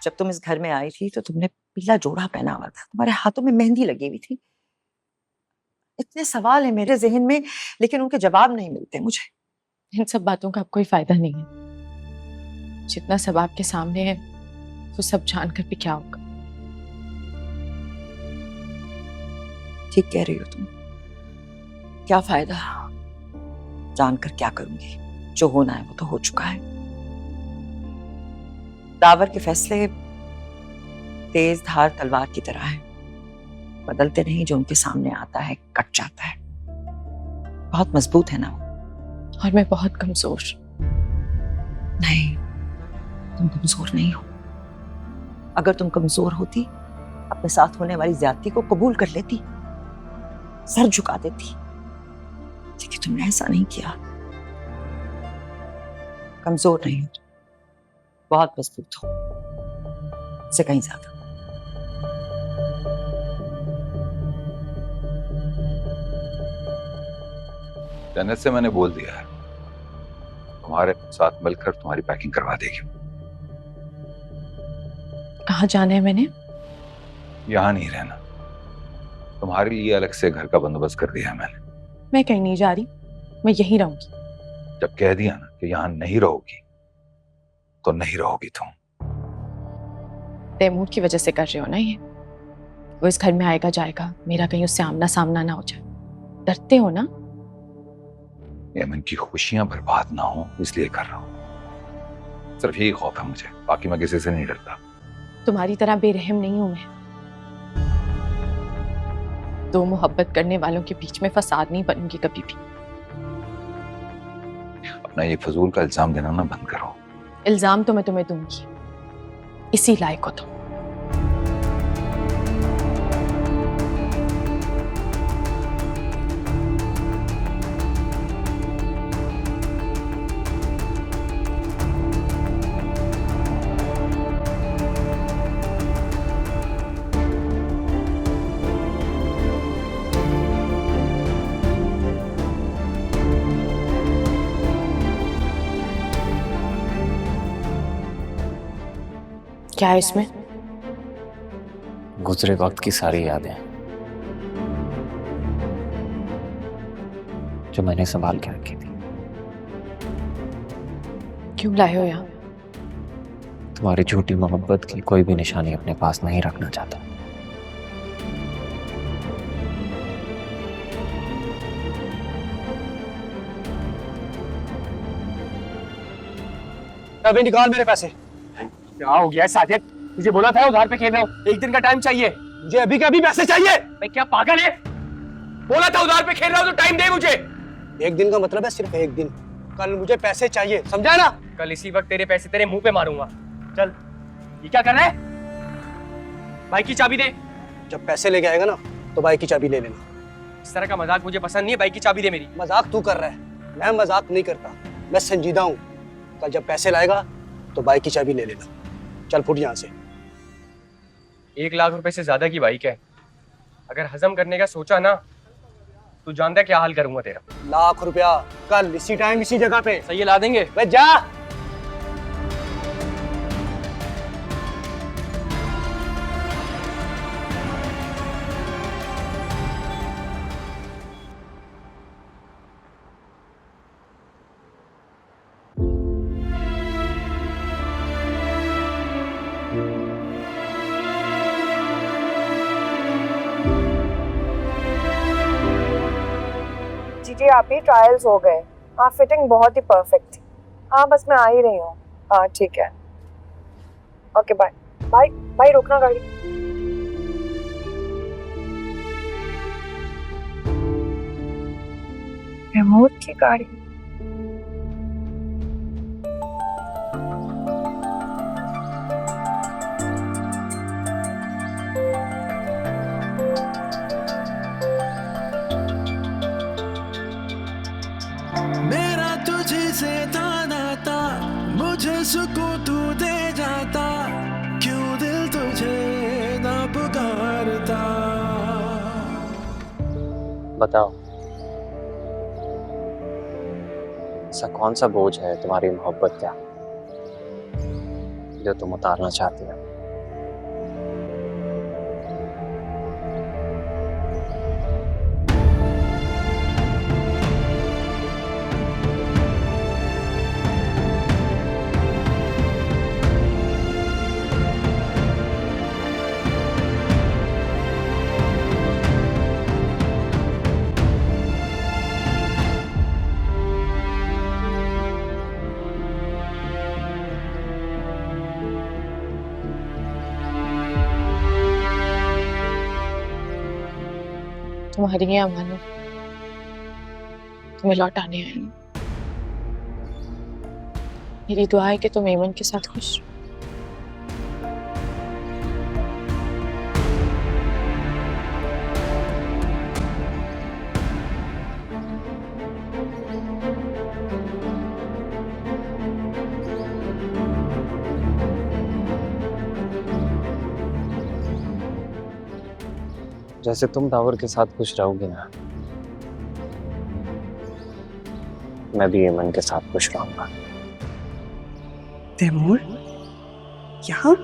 जब तुम इस घर में आई थी तो तुमने पीला जोड़ा पहना हुआ था, तुम्हारे हाथों में मेहंदी लगी हुई थी। इतने सवाल है मेरे जहन में, लेकिन उनके जवाब नहीं मिलते मुझे। इन सब बातों का अब कोई फायदा नहीं है। जितना सब आपके सामने है वो सब जानकर भी क्या होगा। ठीक कह रही हो तुम। क्या फायदा, जानकर क्या करूंगी? जो होना है वो तो हो चुका है। दावर के फैसले तेज धार तलवार की तरह है, बदलते नहीं, जो उनके सामने आता है कट जाता है। बहुत मजबूत है ना वो। और मैं बहुत कमजोर। नहीं, तुम कमजोर नहीं हो। अगर तुम कमजोर होती, अपने साथ होने वाली ज्यादती को कबूल कर लेती, सर झुका देती, लेकिन तुमने ऐसा नहीं किया। कमजोर नहीं हो तुम, बहुत मजबूत हो, इससे कहीं ज्यादा। जन्नत से मैंने बोल दिया है, तुम्हारे साथ मिलकर तुम्हारी पैकिंग करवा देगी। कहाँ जाना है मैंने? यहाँ नहीं रहना, तुम्हारे लिए अलग से घर का बंदोबस्त कर दिया है मैंने। मैं कहीं नहीं जा रही, मैं यहीं रहूंगी। जब कह दिया ना कि यहाँ नहीं रहोगी तो नहीं रहोगी तुम। तैमूर की वजह से कर रहे हो ना ये? वो इस घर में आएगा जाएगा, मेरा कहीं उससे आमना सामना ना हो जाए, डरते हो ना? यमन की खुशियां बर्बाद ना हो इसलिए कर रहा हूं। सिर्फ यही खौफ है मुझे, बाकी मैं किसी से नहीं डरता। तुम्हारी तरह बेरहम नहीं हूं मैं। दो मोहब्बत करने वालों के बीच में फसाद नहीं बनूंगी कभी भी। अपना ये फजूल का इल्जाम देना ना बंद करो। इल्जाम तो मैं तुम्हें दूंगी, इसी लायक हो तुम। क्या है इसमें? गुजरे वक्त की सारी यादें जो मैंने संभाल के रखी थी। क्यों लाए हो यहाँ? तुम्हारी झूठी मोहब्बत की कोई भी निशानी अपने पास नहीं रखना चाहता। अभी निकाल मेरे पैसे। क्या हो गया साजिद? तुझे बोला था उधार पे खेल रहा हूँ, एक दिन का टाइम चाहिए मुझे, अभी के अभी पैसे चाहिए। मैं क्या पागल है? बोला था उधार पे खेल रहा हूँ तो टाइम दे मुझे। एक दिन का मतलब है सिर्फ एक दिन, कल मुझे पैसे चाहिए, समझा ना? कल इसी वक्त तेरे पैसे तेरे मुंह पे मारूंगा। चल, ये क्या कर रहा है? बाइक की चाबी दे। जब पैसे लेके आएगा ना तो बाइक की चाबी ले लेना। इस तरह का मजाक मुझे पसंद नहीं है, बाइक की चाबी दे मेरी। मजाक तू कर रहा है, मैं मजाक नहीं करता, मैं संजीदा हूँ। कल जब पैसे लाएगा तो बाइक की चाबी ले लेना। चल फुट यहाँ से। 1 लाख रुपए से ज्यादा की बाइक है, अगर हजम करने का सोचा ना तू जानता है क्या हाल करूंगा तेरा। 1 लाख रुपया कल इसी टाइम इसी जगह पे सही ला देंगे। वे जा। जी आप ही ट्रायल्स हो गए। हाँ, फिटिंग बहुत ही परफेक्ट थी। हाँ बस मैं आ ही रही हूँ। हाँ ठीक है, ओके बाय। बाय बाय, रोकना गाड़ी। रिमोट की गाड़ी। मेरा तुझे से था नाता, मुझे सुकून तू दे जाता, क्यों दिल तुझे ना पुकारता। बताओ, ऐसा कौन सा बोझ है तुम्हारी मोहब्बत का जो तुम उतारना चाहती हो? तुम्हारी ये अमानत तुम्हें लौटाने आई हूं। मेरी दुआ है कि तुम एमन के साथ खुश रहो। जैसे तुम दावर के साथ खुश रहोगी ना, मैं भी एमन के साथ खुश रहूंगा। तैमूर, यहाँ?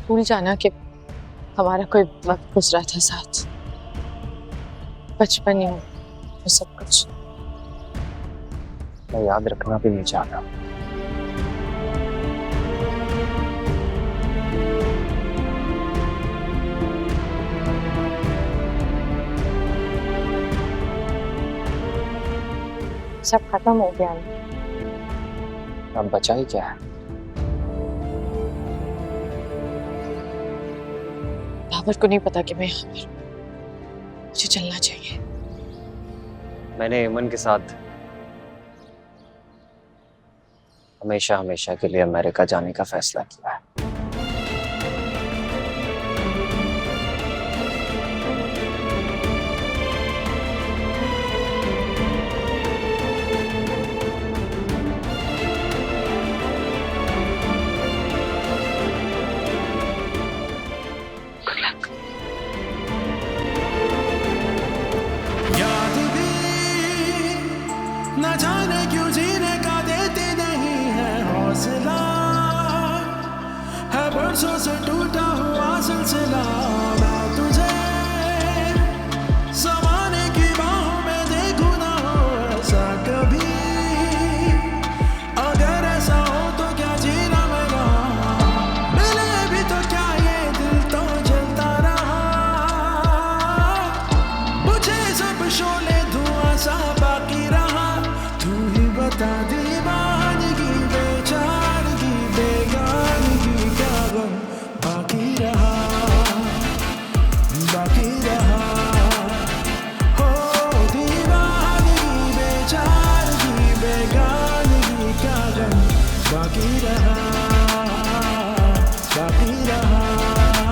भूल जाना कि हमारा कोई वक्त गुजरा था साथ, बचपन ही वो सब कुछ। मैं याद रखना भी नहीं चाहता। सब खत्म हो गया। अब बचा ही क्या है? बाबर को नहीं पता कि मैं यहाँ पर हूं। मुझे चलना चाहिए। मैंने एमन के साथ हमेशा हमेशा के लिए अमेरिका जाने का फैसला किया है। याद भी न जाने क्यों जीने का देती नहीं है हौसला।